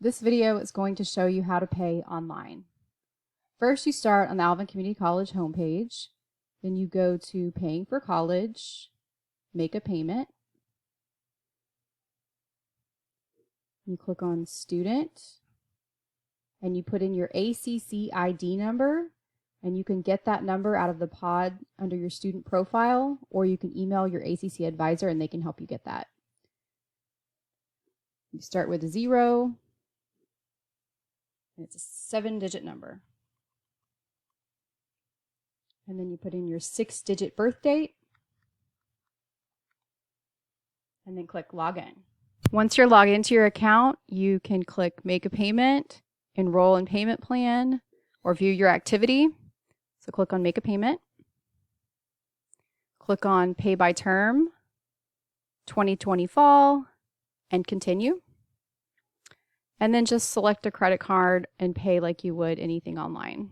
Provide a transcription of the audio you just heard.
This video is going to show you how to pay online. First, you start on the Alvin Community College homepage. Then you go to Paying for College, Make a Payment. You click on Student, and you put in your ACC ID number, and you can get that number out of the pod under your student profile, or you can email your ACC advisor and they can help you get that. You start with a 0, and it's a 7-digit number. And then you put in your 6-digit birth date, and then click Login. Once you're logged into your account, you can click Make a Payment, Enroll in Payment Plan, or View Your Activity. So click on Make a Payment. Click on Pay by Term, 2020 Fall, and Continue. And then just select a credit card and pay like you would anything online.